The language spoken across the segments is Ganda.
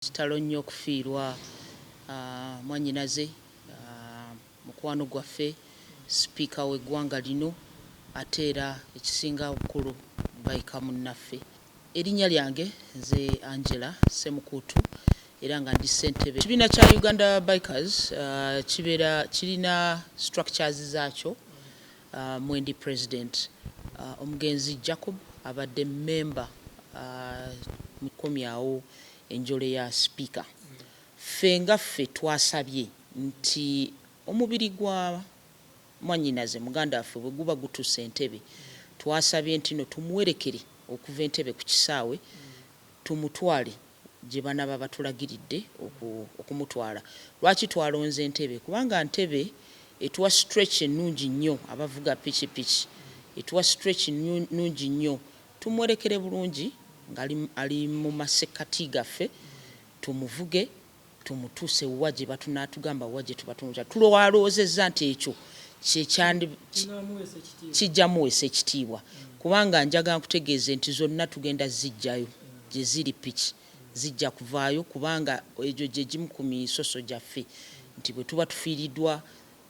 KITALO nnyo okufiirwa mwannyinaze mukwano gwaffe sipiika w'eggwanga lino ate era ekisinga obukulu bayika munnaffe. Erinnya lyange nze Angela Semukutu era nga ndi ssentebe. Ekibiina kya Uganda Bikers kirina structures zaakyo mwendi president omugenzi Jacob abadde member mukomyawo enjole ya speaker. Ffe nga ffe twasabye nti omubiri gwa mwannyinaze muganda waffe bwe guba gutuuse entebe, twasabye nti no tumuwerekere okuva entebe ku kisaawe tumutwale gye banaba batulagiridde okumutwala. Lwaki twalonze entebe? Kubanga ntebe etuwa stretch ennungi nnyo abavuga pikipiki, etuwa stretch nnungi nnyo. Tumuwerekere bulungi nga ali mu masekkati gaffe, tumuvuge tumutuuse wa gye batunaatugamba wa gye tuba tumutwala. Tulwaloozezza nti ekyo kijja muweesa ekitiibwa, kubanga njagala nkutegeeze nti zonna tugenda zijjayo gye ziri piki zijja kuvaayo, kubanga egyo gye gimu ku misoso gyaffe nti bwe tuba tufiiriddwa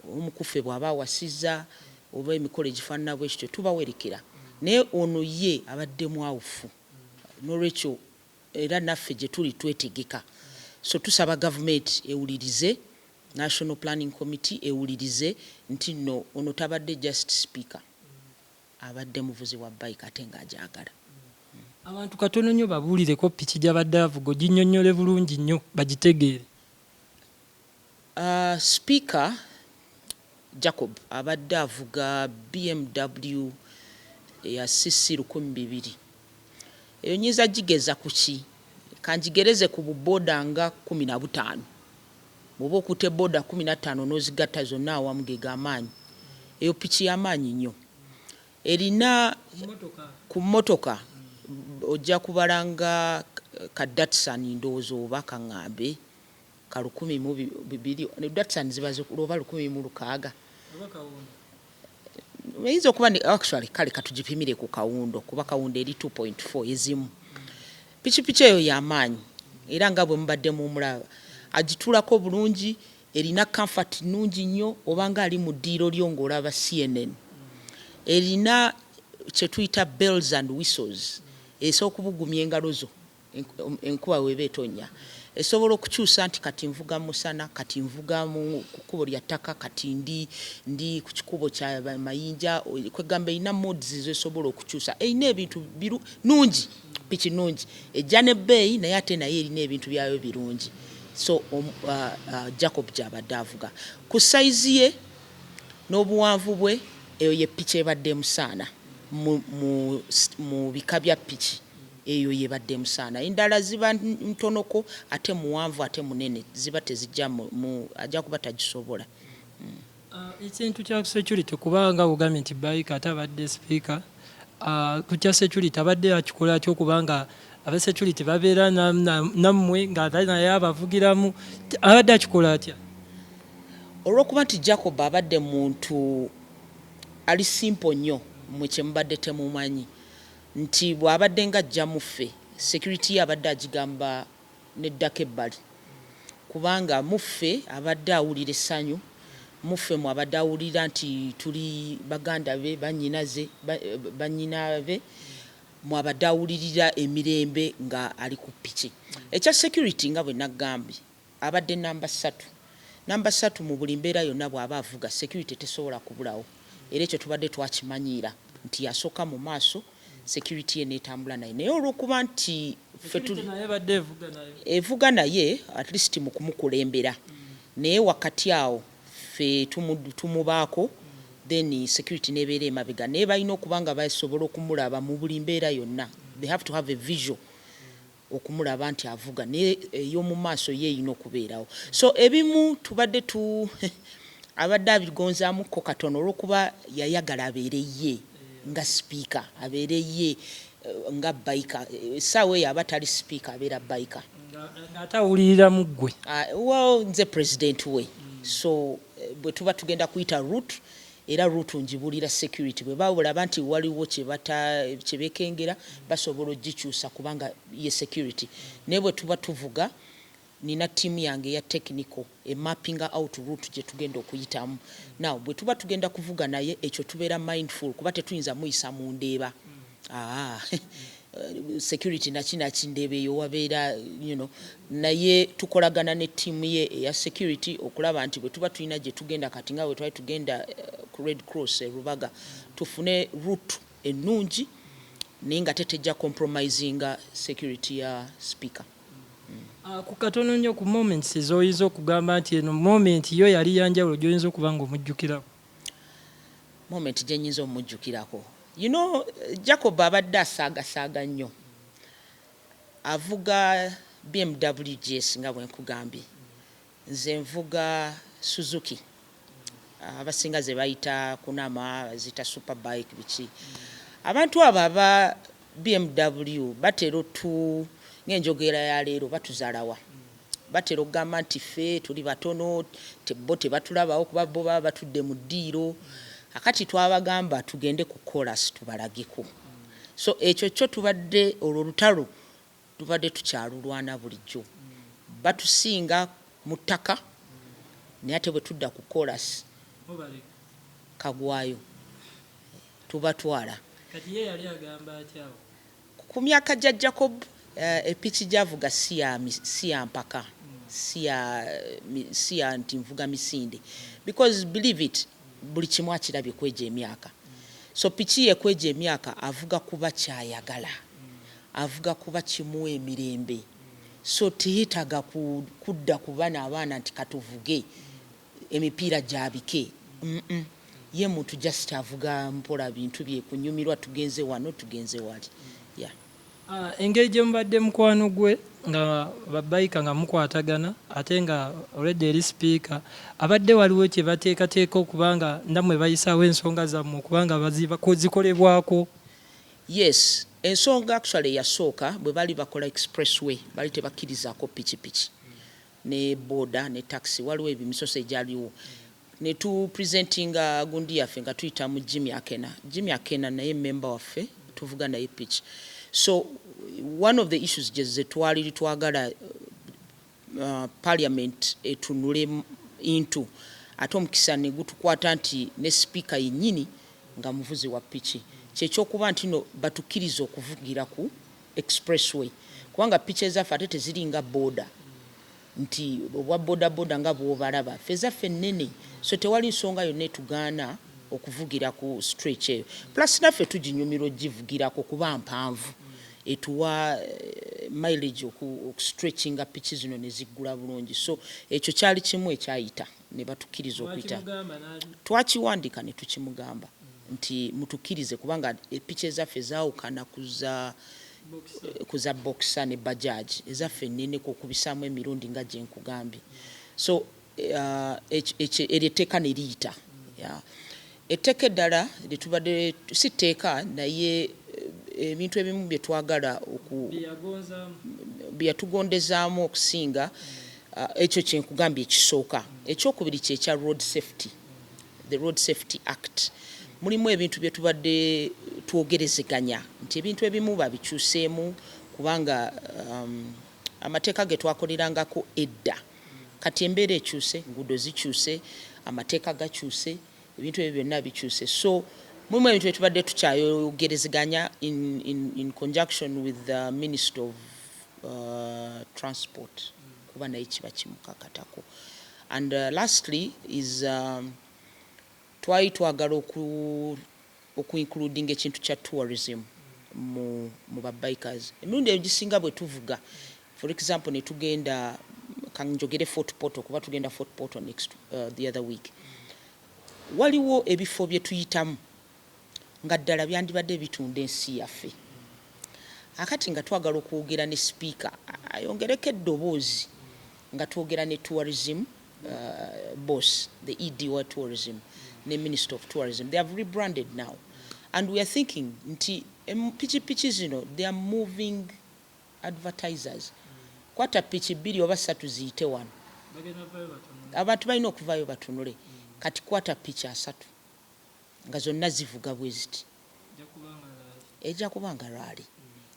omukuffe bw'aba awasizza oba emikolo egifaanana bwe kityo tubawerekera. Naye ono ye abadde mwawufu, n'olwekyo era naffe gye tuli twetegeka. So tusaba gavumenti ewulirize, National Planning Committee ewulirize nti no ono tabadde just speaker, abadde muvuzi wa bike ate ng'agyagala. Abantu katono nnyo babuulireko piki gy'abadde avuga, oginnyonnyole bulungi nnyo bagitegeere. Speaker Jacob abadde avuga BMW ya CC 200. Eyo nyiza gigeza ku ki? Kanjigereze ku buboda nga 15. Bw'oba okutte boda 15 n'ozigatta zonna awamu ge g'amaanyi. Eyo piki y'amaanyi nnyo. Erina ku mmotoka ojja kubalanga ka Datsun ndowooza oba kaŋŋambe ka 1,200. Datsun ziba oba 1,600. Eyinza okuba actually kale katugipimire ku kawundo kuba kawundo eri 2.4 ezimu. Pikipiki eyo y'amaanyi era nga bwe mubadde mumulaba agitulako bulungi, erina comfort nnungi nnyo obanga ali mu ddiiro lyo ng'olaba CNN. Erina kye tuyita bells and whistles, esobola okubugumya engalo zo enkuba weeba etonnya. Esobola okukyusa nti kati nvuga musana, kati nvuga mu kkubo lya ttaka, kati ndi ku kikubo kya mayinja. Kwegamba erina mods zesobola okukyusa. Erina ebintu nungi, piki nungi. Ejja n'ebbeeyi naye ate naye erina ebintu byayo birungi. So Jacob gy'abadde avuga. Ku sayizi ye n'obuwanvu bwe, eyo ye piki ebadde musaana mu bika bya piki. Eyo yebadde musaana. Endala ziba ntonoko ate muwanvu ate munene ziba tezijja ajja kuba tagisobola. Ekintu kya security kubanga ugambye nti bike ate abadde speaker, ku kya security abadde akikola kyo kubanga aba security babeera nammwe nga naye abavugiramu, abadde akikola atya? Olw'okuba nti Jacob abadde muntu ali simple nnyo mwe kye mubadde temumanyi nti bw'abadde ng'ajja muffe security abadde agigamba n'eddako ebbali, kubanga muffe abadde awulira essanyu, muffe abadde awulira nti tuli baganda be bannyina be, abadde awulirira emirembe nga ali ku piki. Ekya security nga bwe naggambye abadde namba 3 mu buli mbeera yonna bw'aba avuga security tesobola kubulawo, era ekyo tubadde twakimanyiira nti yasooka mu maaso security ye n'etambula naye. Naye olw'okuba nti evuga naye at least mu kumukulembera, naye wakati awo ffe tumubaako, then security n'ebeera emabega. Naye balina okuba nga basobola okumulaba mu buli mbeera yonna. They have to have a visual okumulaba nti avuga, naye ey'omu maaso ye erina okubeerawo. So ebimu tubadde abadde abigonzaamuko katono olw'okuba yayagala abeere ye nga speaker, abeere ye nga biker. Essaawa eyo aba tali speaker, abeera biker. Ate awulirira mu ggwe. Well, nze president we. So bwe tuba tugenda kuyita route, era route njibulira security. Bwe balaba nti waliwo kye beekengera basobola ogikyusa kubanga ye security. Naye bwe tuba tuvuga nina timu yange ya technical mapping out route gye tugenda okuyitamu. Now bwe tuba tugenda kuvuga naye ekyo tubeera mindful kuba tetuyinza muyisa mu ndeeba. Security nakindeebe yo wabeera naye tukolagana ne timu ye ya security okulaba nti bwe tuba tulina gye tugenda kati nga bwe twali tugenda ku Red Cross Rubaga tufune route ennungi naye nga tetejja compromisinga security ya speaker. Ku katono nnyo ku moments ez'oyinza okugamba nti eno moment yo yali yanjawulo gy'oyinza okuba ng'omujjukirako. Moment gye nnyinza omujjukirako, Jacob abadde asaagasaaga nnyo, avuga BMW GS nga bwe nkugambye, nze nvuga Suzuki, abasinga ze bayita kunama zita superbike biki. Abantu abo aba BMW batera ng'enjogera ya leero batuzaalawa, batera okugamba nti ffe tuli batono bo tebatulabawo kuba bo baba batudde mu ddiiro. Akati twabagamba tugende ku chorus tubalageko. So ekyo kyo tubadde olwo lutalo tubadde tukyalulwana bulijjo. Batusinga mu ttaka naye ate bwe tudda ku chorus kagwayo tubatwala. Kati ye yali agamba atyawo ku myaka gya Jacob epiki gyavuga si ya mpaka si ya nti nvuga misinde, because believe it buli kimu akirabye kweja emyaka. So piki ye kweja emyaka avuga kuba kyayagala, avuga kuba kimuwa emirembe. So tiyitaga kudda ku bana abaana nti katuvuge emipiira gyabike. Ye muntu just avuga mpola bintu bye kunyumirwa tugenze wano tugenze wali. Engeri gye mubadde mukwano gwe nga babayika nga mukwatagana ate nga already eri speaker abadde waliwo kye bateekateeka okubanga ndamwe bayisaawo ensonga zammwe okubanga zikolebwako. Yes, ensonga actually yasooka bwe bali bakola expressway bali tebakkirizaako pikipiki ne boda ne taxi, waliwo ebimisoso egyaliwo ne tu presentinga gundi yaffe nga tuyita mu Jimmy Akena naye member waffe tuvuga naye pitch. So one of the issues je twali twagala parliament etunule into ate omukisa ne gutukwata nti ne speaker yennyini nga muvuzi wa piki kyekyokuba nti no batukkiriza okuvugira ku expressway kubanga piki ezaffe ate teziringa boda nti obwa boda nga bw'obalaba ffe ezaffe nnene, so tewali nsonga yonna etugaana okuvugira ku stretch eyo. Plus naffe tuginyumirwa ogivugirako kuba mpanvu etuwa mileage okustretchinga piki zino ne ziggula bulungi. So ekyo kyali kimu ekyayita ne batukkiriza okuyita. Twakiwandika ne tukimugamba nti mutukkirize kubanga piki ezaffe zaawukana kuza boxer ne bajaj ezaffe nneneko okubisaamu emirundi nga gye nkugambye. So eryeteeka ne liyita. Etteeka eddala lyetubadde si tteeka naye ebintu ebimu bye twagala byatugondezaamu okusinga ekyo kye nkugambye ekisooka. Ekyokubiri kye kya road safety, the Road Safety Act. Mulimu ebintu bye tubadde twogerezeganya nti ebintu ebimu babikyuseemu kubanga amateeka ge twakolerangako edda kati embeera ekyuse, enguudo zikyuse, amateeka gakyuse, ebintu ebyo byonna bikyuse. So mulimu ebintu bye tubadde tukyayogerezeganya in conjunction with the Minister of Transport kuba naye kiba kimukakatako. And lastly is twali twagala oku-including ekintu kya tourism mu babikers. Emirundi egisinga bwe tuvuga, for example ne tugenda kanjogere Fort Portal kuba tugenda Fort Portal next the other week. Waliwo ebifo bye tuyitamu nga ddala byandibadde bitunda ensi yaffe. Akati nga twagala okwogera ne speaker ayongereko eddoboozi nga twogera ne tourism boss, the ED wa tourism, the Minister of Tourism. They have rebranded now. And we are thinking, nti pichi zino, they are moving advertisers. Kwata pichi biri oba ssatu ziyite wano. Abantu balina okuvaayo batunule. Kati kwata pichi asatu. Nga zonna zivuga bwe ziti. Ejja kubanga lwali.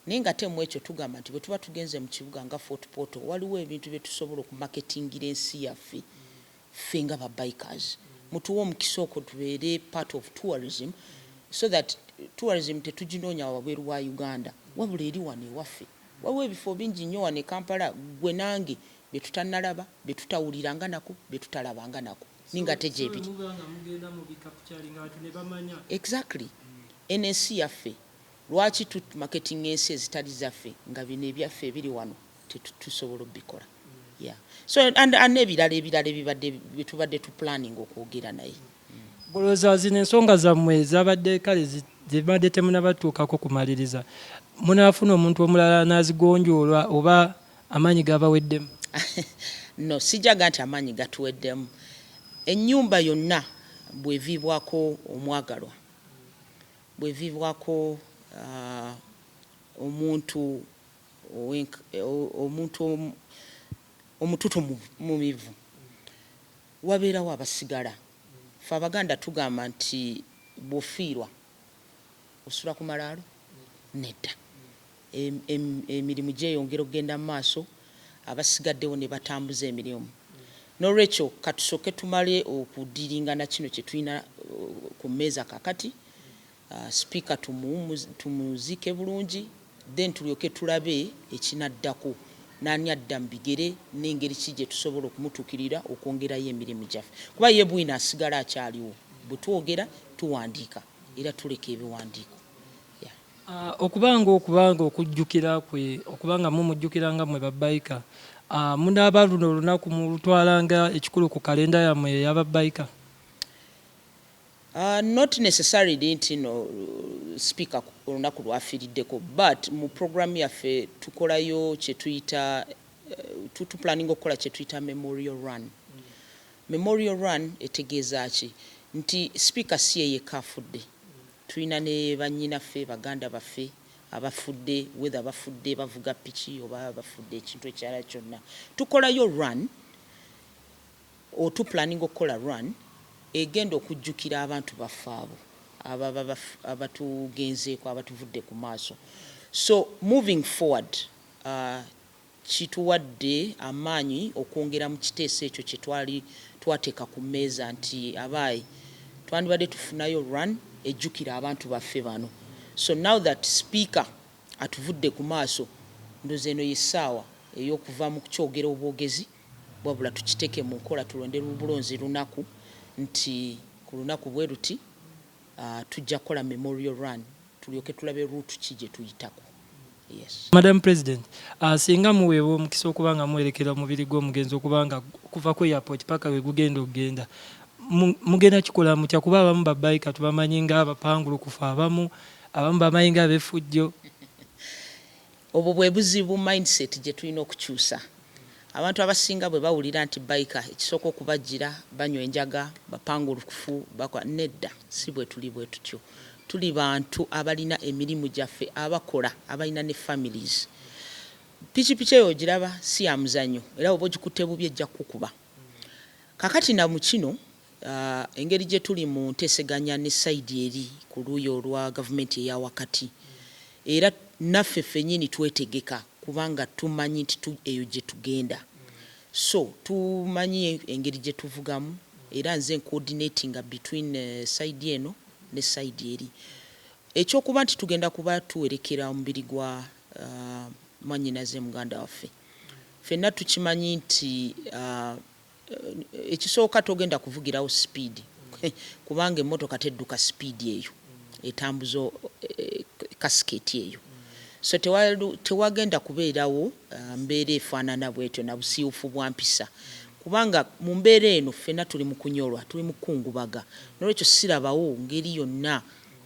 Nenga temu ekyo tugamba nti bwe tuba tugenze mu kibuga nga Fort Portal waliwo ebintu bye tusobola okumarketingira ensi yaffe ffe nga ba bikers mutuwe omukisa okwo tubeere part of tourism so that tourism tetuginoonya wabweru wa Uganda wabula eri wano ewaffe waliwo ebifo bingi nnyo wano e Kampala gwe nange bye tutannalaba bye tutawuliranga nako bye tutalabanga nako ninga tejebiri exactly ensi yaffe lwaki tu marketing ensi ezitali zaffe nga bino ebyaffe ebiri wano tetusobola obikola yeah so and ebirala ebibadde bitubadde tu planning okwogera naye boloza zine ensonga zammwe zabadde kale zibadde temunabatuukako kumaliriza munaafuna omuntu omulala n'azigonjoolwa oba amaanyi gabaweddemu no sijaga nti amaanyi gatuweddemu ennyumba yonna bwevibwako omwagalwa bwevibwako omuntu omututu mumivu wabeerawo abasigala fe Abaganda tugamba nti bw'ofiirwa osula ku malaalo nedda emirimu gyeyongera okugenda mu maaso abasigaddewo ne batambuza emirimu n'olwekyo katusooke tumale okudiringana kino kye tulina ku mmeeza kakati speaker tumuziike bulungi then tulyoke tulabe ekinaddako nani adda mu bigere n'engeri ki gye tusobola okumutuukirira okwongerayo emirimu gyaffe kuba ye bwina asigala akyaliwo bwe twogera tuwandiika era tuleka ebiwandiiko okubanga okujjukira kwe okubanga mumujjukiranga mwe babayika munaaba luno olunaku mulutwalanga ekikulu ku kalenda yammwe ey'ababayika not necessarily nti no speaker olunaku lwafiiriddeko but mu program yaffe tukolayo kye tuyita planning okukola kye tuyita memorial run memorial run etegeeza ki nti speaker si ye yekka afudde tulina ne bannyinaffe baganda baffe abafudde whether bafudde bavuga piki oba bafudde ekintu ekyala kyonna tukolayo run o tu planning okukola run egenda okujjukira abantu baffe abo abatugenzeeko abatuvudde ku maaso so moving forward kituwadde amaanyi okwongera mu kiteeso ekyo kye twateeka ku mmeeza nti abaayi twandibadde tufunayo run ejjukira abantu baffe bano so now that speaker atuvudde ku maaso ndoze eno yessaawa ey'okuva mu kukyogera obwogezi wabula tukiteeke mu nkola tulondera obulonzi lunaku nti ku lunaku bwe ruti tujja kukola memorial run tulyoke tulabe route ki gye tuyitako yes Madam President singa muweebwa omukisa okubanga muwerekera omubiri gw'omugenzi okubanga kuva ku airport paka we gugenda okugenda mugenda kikola mutya kuba abamu babayika tubamanyi nga abapangulukufu abamu bamanyi nga ab'effujjo obwo bwe buzibu mindset gye tulina okukyusa abantu abasinga bwe bawulira nti bayika ekisooka okubajjira banywa enjaga bapangulukufu nedda si bwe tuli bwe tutyo tuli bantu abalina emirimu gyaffe abakola abalina ne families pikipiki eyo ogiraba si ya muzannyo era oba ogikutte bubi ejja kukuba kakati na mu kino engeri gye tuli mu nteeseganya ne sayidi eri ku luuyi olwa gavumenti eya wakati era naffe ffennyini twetegeka kubanga tumanyi nti eyo gye tugenda so tumanyi engeri gye tuvugamu era nze coordinating between side eno ne side eri ekyokuba nti tugenda kuba tuwerekera omubiri gwa mwannyinaze muganda waffe ffenna tukimanyi nti ekisooka togenda kuvugirawo speed kubanga emmotoka tedduka speed eyo etambuza kasiketi eyo so tewagenda kubeerawo mbeera efaanana bwetyo na busiiwufu bwa mpisa kubanga mu mbeera eno ffenna tuli mu kunyolwa tuli mu kukungubaga n'olwekyo sirabawo ngeri yonna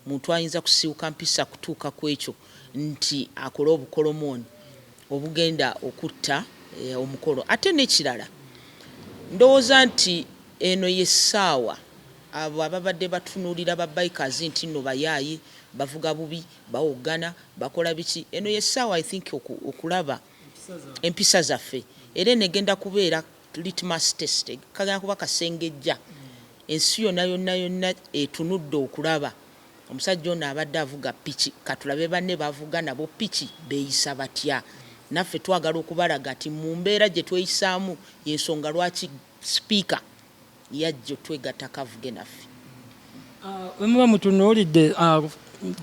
muntu ayinza kusiiwuka mpisa kutuuka ku ekyo nti akole obukolomooni obugenda okutta omukolo ate n'ekirala ndowooza nti eno yessaawa abo ababadde batunuulira babayikazi nti nno bayaayi bavuga bubi bawogana bakola biki eno yessaawa I think okulaba empisa zaffe era negenda kubeera litmus test kagenda kuba kasengejja ensi yonna etunudde okulaba omusajja ono abadde avuga piki katulabe banne bavuga nabo piki beeyisa batya naffe twagala okubalaga ati mu mbeera gye tweyisaamu y'ensonga lwaki sipiika yajja twegatta kavuge naffe. Bwe muba mutunuulidde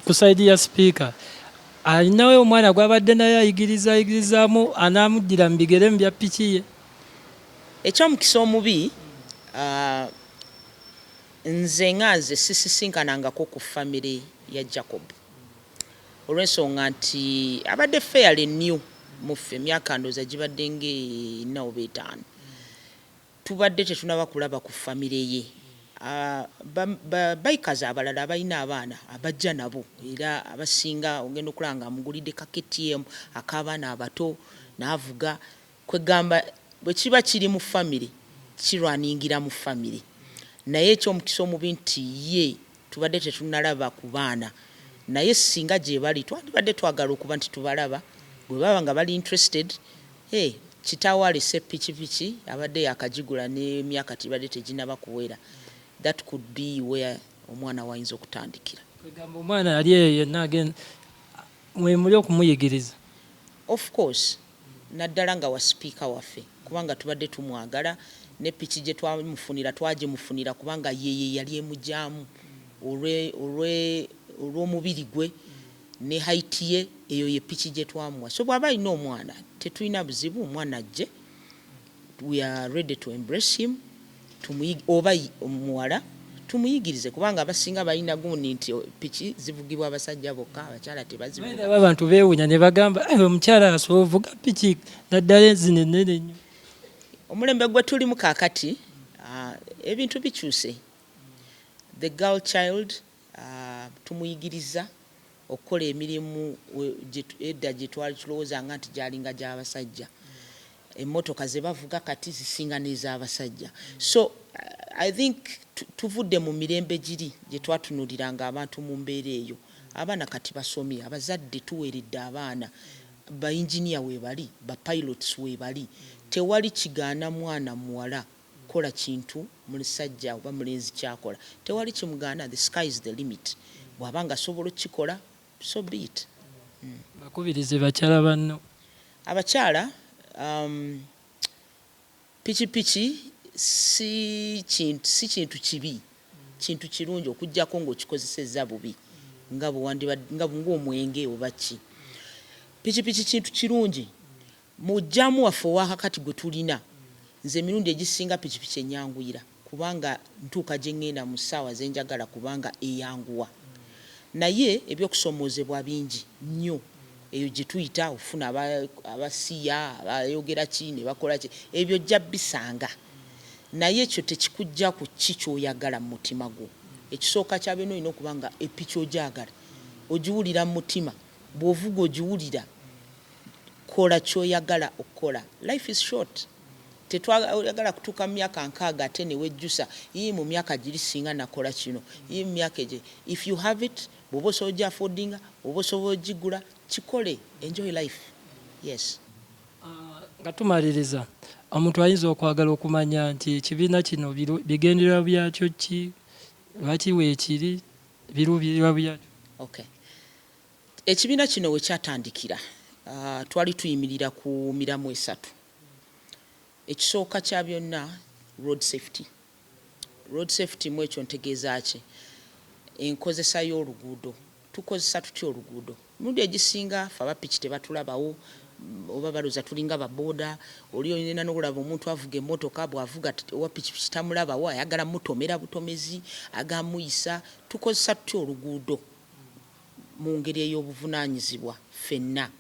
ku sayidi ya sipiika alinawe omwana gw'abadde naye ayigirizaamu anaamuddira mu bigere mu bya piki ye. Ekyomukisa omubi nze nganze sisisinkanangako ku famire ya Jacob olw'ensonga nti abadde fairly new muffe emyaka ndooza gibadde nga 4 oba 5 tubadde tetunaba kulaba ku famire ye. Bayikazi abalala abalina abaana abajja nabo era abasinga ogenda okulanga amugulidde ka KTM ak'abaana abato n'avuga kwegamba bwe kiba kiri mu famire kirwaningira mu famire naye ekyomukisa omubi nti ye tubadde tetunalaba ku baana naye singa gye bali twandibadde twagala okuba nti tubalaba bwe baba nga bali interested kitaawo alese pikipiki abadde yakagigula n'emyaka tibadde teginaba kuwera. That could be where omwana wayinza okutandikira. Kwegamba omwana yali yenna agenda mwemuli okumuyigiriza. Of course naddala nga wa speaker waffe kubanga tubadde tumwagala ne piki gye twamufunira twagimufunira kubanga yeye yali emujjaamu olw'omubiri gwe ne height ye eyo ye piki gye twamuwa. So bw'aba alina omwana tetulina buzibu omwana ajje, we are ready to embrace him oba omuwala tumuyigirize kubanga abasinga balina gundi nti piki zivugibwa abasajja bokka abakyala tebazivuga. Abantu beewunya ne bagamba omukyala asovuga piki naddala enzino ennene nnyo. Omulembe gwe tulimu kaakati ebintu bikyuse. The girl child tumuyigiriza okukola emirimu edda gye twali tulowoozanga nti gyalinga gy'abasajja. Emmotoka ze bavuga kati zisinga n'ez'abasajja. So I think tuvudde mu mirembe giri gye twatunuliranga abantu mu mbeera eyo. Abaana kati basomye, abazadde tuweeredde abaana, ba engineer weebali, ba pilots weebali. Tewali kigaana mwana muwala kola kintu musajja oba mulenzi kyakola. Tewali kimugaana, the sky is the limit. Bw'abanga asobola okukikola, so be it. Bakubirize bakyala banno. Abakyala piki si kintu kibi, kintu kirungi okujjako ng'okikozesezza bubi nga ng'omwenge oba ki. Piki kintu kirungi mujjamu waffe owakakati gwe tulina. Nze emirundi egisinga piki ennyanguira kubanga ntuuka gye ŋŋenda mu ssaawa ze njagala kubanga eyanguwa. Naye ebyokusomoozebwa bingi nnyo. Eyo gye tuyita ofuna abasiya abayogera ki ne bakola ki ebyo jja bisanga naye ekyo tekikujja ku ki ky'oyagala mu mutima gwo. Ekisooka kya bino olina okuba nga epiki ogyagala ogiwulira mu mutima bw'ovuga ogiwulira kola ky'oyagala okukola. Life is short. Tetwagala kutuuka mu myaka 60 ate ne wejjusa iyi mu myaka giri singa nakola kino iyi mu myaka egyo. If you have it bw'oba osobola ogya affordinga oba osobola ogigula kikole. Enjoy life. Yes. Nga tumaliriza omuntu ayinza okwagala okumanya nti ekibiina kino bigendererwa byakyo ki lwaki weekiri biruubirirwa byakyo. Okay. Ekibiina kino we kyatandikira twali tuyimirira ku miramu 3. Ekisooka kya byonna road safety. Road safety mu ekyo ntegeeza ki enkozesa y'oluguudo. Tukozesa tutya oluguudo? Emirundi egisinga ffe abapiki tebatulabawo oba balooza tulinga baboda oli oyina n'okulaba omuntu avuga emmotoka bw'avuga owa pikipiki tamulabawo ayagala mutomera butomezi agamuyisa. Tukozesa tutya oluguudo mu ngeri ey'obuvunaanyizibwa ffenna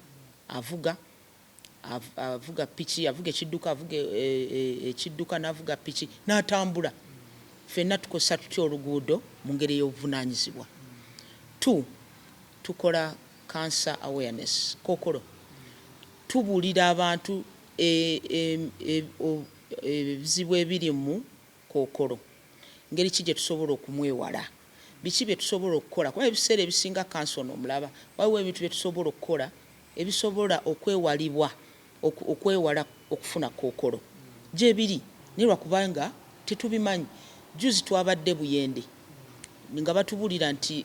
avuga piki avuga ekidduka avuga ekidduka n'avuga piki n'atambula. Ffenna tukozesa tutya oluguudo mu ngeri ey'obuvunaanyizibwa. Tukola cancer awareness kookolo. Tubuulira abantu ebizibu ebiri mu kookolo ngeri ki gye tusobola okumwewala biki bye tusobola okukola kuba ebiseera ebisinga kanso n'omulaba waliwo ebintu bye tusobola okukola ebisobola okwewalibwa okwewala okufuna kookolo gye biri naye lwakubanga tetubimanyi. Juzi twabadde Buyende nga batubulira nti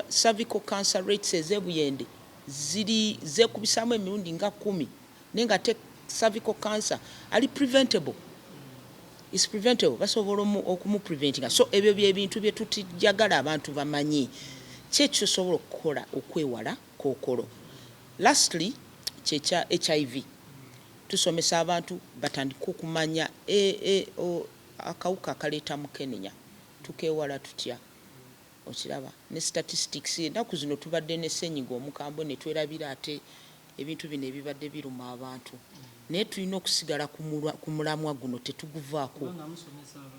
cervical cancer rates ezebuyende ziri zekubisamu emirundi nga 10 nenga te cervical cancer ali preventable. Is preventable. Basobola okumu preventinga. So ebyo bye bintu bye tutijagala abantu bamanyi. Kyekyo sobola okukola okwewala kookolo. Lastly, kyecha HIV. Tusomesa abantu batandika okumanya akawuka akaleeta mukenenya. Tukewala tutya. Okiraba ne statistics ennaku zino tubadde ne ssenyiga omukambwe ne twerabira ate ebintu bino ebibadde biruma abantu. Naye tulina okusigala ku mulamwa guno tetuguvaako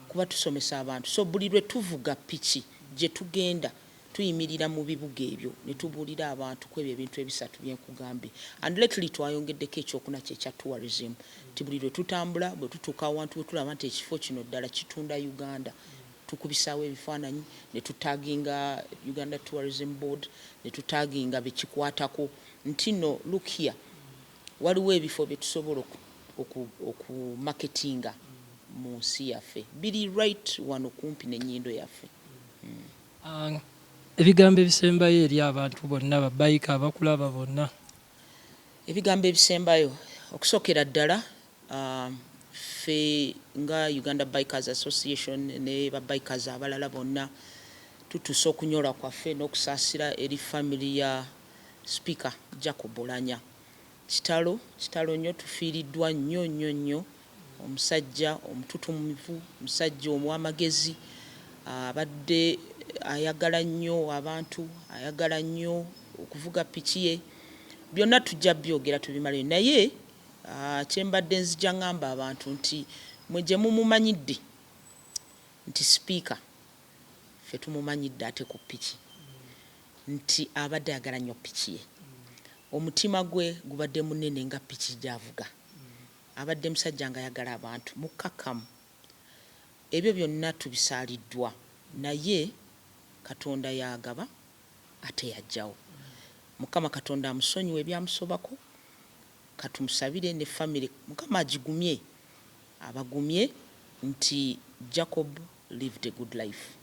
kuba tusomesa abantu. So buli lwe tuvuga piki gye tugenda tuyimirira mu bibuga ebyo ne tubuulira abantu ku ebyo ebintu ebisatu bye nkugambye. And lately twayongeddeko ekyokuna kyekya tourism. Ti buli lwe tutambula bwe tutuuka awantu we tulaba nti ekifo kino ddala kitunda Uganda. Tukubisaawo ebifaananyi ne tutaginga Uganda Tourism Board ne tutaginga bekikwatako nti no look here waliwo ebifo bye tusobola okumarketinga mu nsi yaffe biri right wano kumpi n'ennyindo yaffe. Ebigambo ebisembayo eri abantu bonna babayika abakulaba bonna. Ebigambo ebisembayo okusookera ddala ffe nga Uganda Bikers Association ne babikers abalala bonna tutuuse okunyola kwaffe n'okusaasira eri family ya Speaker Jacob Oulanyah. Kitalo nnyo tufiiriddwa nnyo omusajja omututumuvu omusajja omw'amagezi abadde ayagala nnyo abantu ayagala nnyo okuvuga piki ye byonna tujja byogera tubimale naye kyembadde nzija ngamba abantu nti mwe gye mumumanyidde nti Speaker ffe tumumanyidde ate ku piki nti abadde ayagala nnyo piki ye omutima gwe gubadde munene nga piki gy'avuga abadde musajja nga ayagala abantu mukkakkamu ebyo byonna tubisaaliddwa naye Katonda yagaba ate yajjawo. Mukama Katonda amusonyiwe ebyamusobako katumusabire ne family Mukama agigumye abagumye nti Jacob lived a good life.